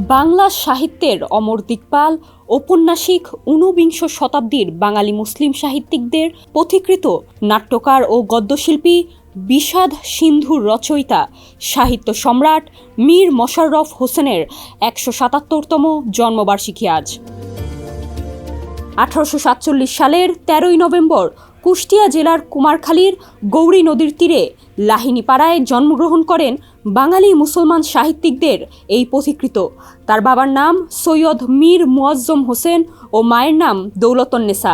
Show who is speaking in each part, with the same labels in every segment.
Speaker 1: বাংলা সাহিত্যের অমর দিকপাল ঔপন্যাসিক ঊনবিংশ শতাব্দীর বাঙালি মুসলিম সাহিত্যিকদের পথিকৃত নাট্যকার ও গদ্যশিল্পী বিষাদ সিন্ধুর রচয়িতা সাহিত্য সম্রাট মীর মশাররফ হোসেনের ১৭৭তম জন্মবার্ষিকী আজ। ১৮৪৭ সালের ১৩ই নভেম্বর কুষ্টিয়া জেলার কুমারখালীর গৌরী নদীর তীরে লাহিনীপাড়ায় জন্মগ্রহণ করেন বাঙালি মুসলমান সাহিত্যিকদের এই পথিকৃত। তার বাবার নাম সৈয়দ মীর মুয়াজ্জম হোসেন ও মায়ের নাম দৌলতন্নেসা।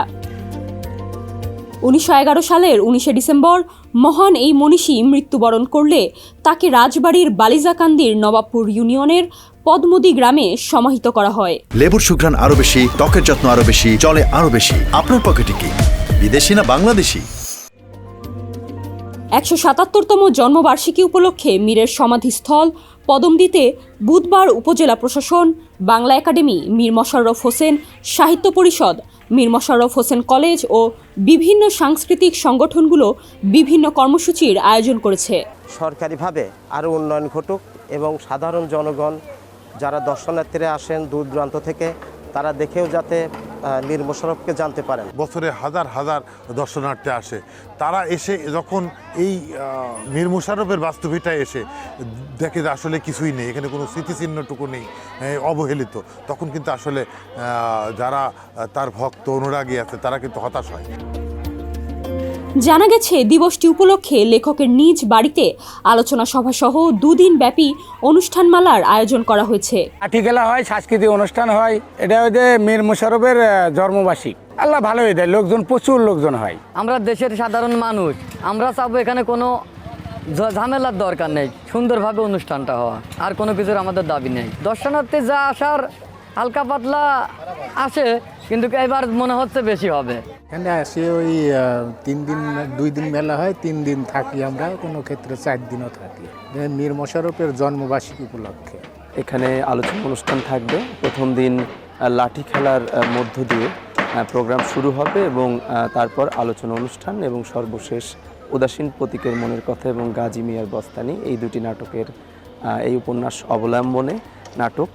Speaker 1: ১৯১১ সালের ১৯শে ডিসেম্বর মহান এই মনীষী মৃত্যুবরণ করলে তাকে রাজবাড়ির বালিজাকান্দির নবাবপুর ইউনিয়নের পদ্মদী গ্রামে সমাহিত করা হয়।
Speaker 2: লেবুর সুঘ্রাণ আরো বেশি, ত্বকের যত্ন আরো বেশি, চলে আরো বেশি। আপনার পকেটে কি বিদেশি না বাংলাদেশি?
Speaker 1: ১৭৭তম জন্মবার্ষিকী উপলক্ষে মীরের সমাধিস্থল পদমদীতে বুধবার উপজেলা প্রশাসন, বাংলা একাডেমি, মীর মশাররফ হোসেন সাহিত্য পরিষদ, মীর মশাররফ হোসেন কলেজ ও বিভিন্ন সাংস্কৃতিক সংগঠনগুলো বিভিন্ন কর্মসূচির আয়োজন করেছে।
Speaker 3: সরকারিভাবে আরও উন্নয়ন ঘটুক এবং সাধারণ জনগণ যারা দর্শনার্থীরা আসেন দূর দূরান্ত থেকে তারা দেখেও যাতে মীর মশাররফকে জানতে পারেন।
Speaker 4: বছরে হাজার হাজার দর্শনার্থী আসে, তারা এসে যখন এই মীর মশাররফের বাস্তবিকটায় এসে দেখে যে আসলে কিছুই নেই, এখানে কোনো স্মৃতিচিহ্নটুকু নেই, অবহেলিত, তখন কিন্তু আসলে যারা তার ভক্ত অনুরাগী আছে তারা কিন্তু হতাশ হয়।
Speaker 1: জানা গেছে দিবসটি উপলক্ষে লেখকের নিজ বাড়িতে আলোচনা সভা সহ দুদিন ব্যাপী অনুষ্ঠানমালার আয়োজন করা হয়েছে।
Speaker 5: লাঠি খেলা হয়, সাংস্কৃতিক অনুষ্ঠান হয়। এটা হচ্ছে মীর মশাররফের জন্মবার্ষিকী। আল্লাহ ভালোই দেয়, লোকজন প্রচুর লোকজন হয়।
Speaker 6: আমরা দেশের সাধারণ মানুষ, আমরা চাবো এখানে কোনো ঝামেলার দরকার নেই, সুন্দরভাবে অনুষ্ঠানটা হওয়া, আর কোনো কিছুর আমাদের দাবি নেই। দর্শনার্থী যা আসার হালকা পাতলা আসে, কিন্তু এবার মনে হচ্ছে বেশি হবে।
Speaker 7: এখানে আসে ওই 3 দিন 2 দিন মেলা হয়, 3 দিন থাকি আমরা, কোনো ক্ষেত্রে 4 দিনও থাকি মীর মশাররফের জন্মবার্ষিকী উপলক্ষে।
Speaker 8: এখানে আলোচনা অনুষ্ঠান থাকবে। প্রথম দিন লাঠি খেলার মধ্য দিয়ে প্রোগ্রাম শুরু হবে এবং তারপর আলোচনা অনুষ্ঠান এবং সর্বশেষ উদাসীন প্রতীকের মনের কথা এবং গাজী মিয়ার বস্তানি, এই দুটি নাটকের এই উপন্যাস অবলম্বনে নাটক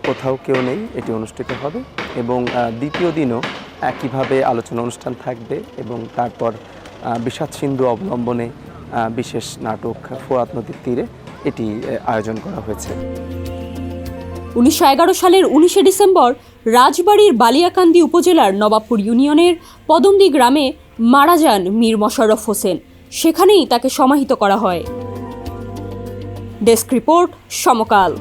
Speaker 8: কোথাও কেউ নেই এটি অনুষ্ঠিত হবে। এবং দ্বিতীয় দিনও একইভাবে আলোচনা অনুষ্ঠান থাকবে এবং তারপর বিষাদ সিন্ধু অবলম্বনে বিশেষ নাটক ফোয়াত নদীর তীরে এটি আয়োজন করা হয়েছে।
Speaker 1: ১৯১১ সালের ১৯শে ডিসেম্বর রাজবাড়ির বালিয়াকান্দি উপজেলার নবাবপুর ইউনিয়নের পদমদী গ্রামে মারা যান মীর মশাররফ হোসেন। সেখানেই তাকে সমাহিত করা হয়। ডেস্ক রিপোর্ট, সমকাল।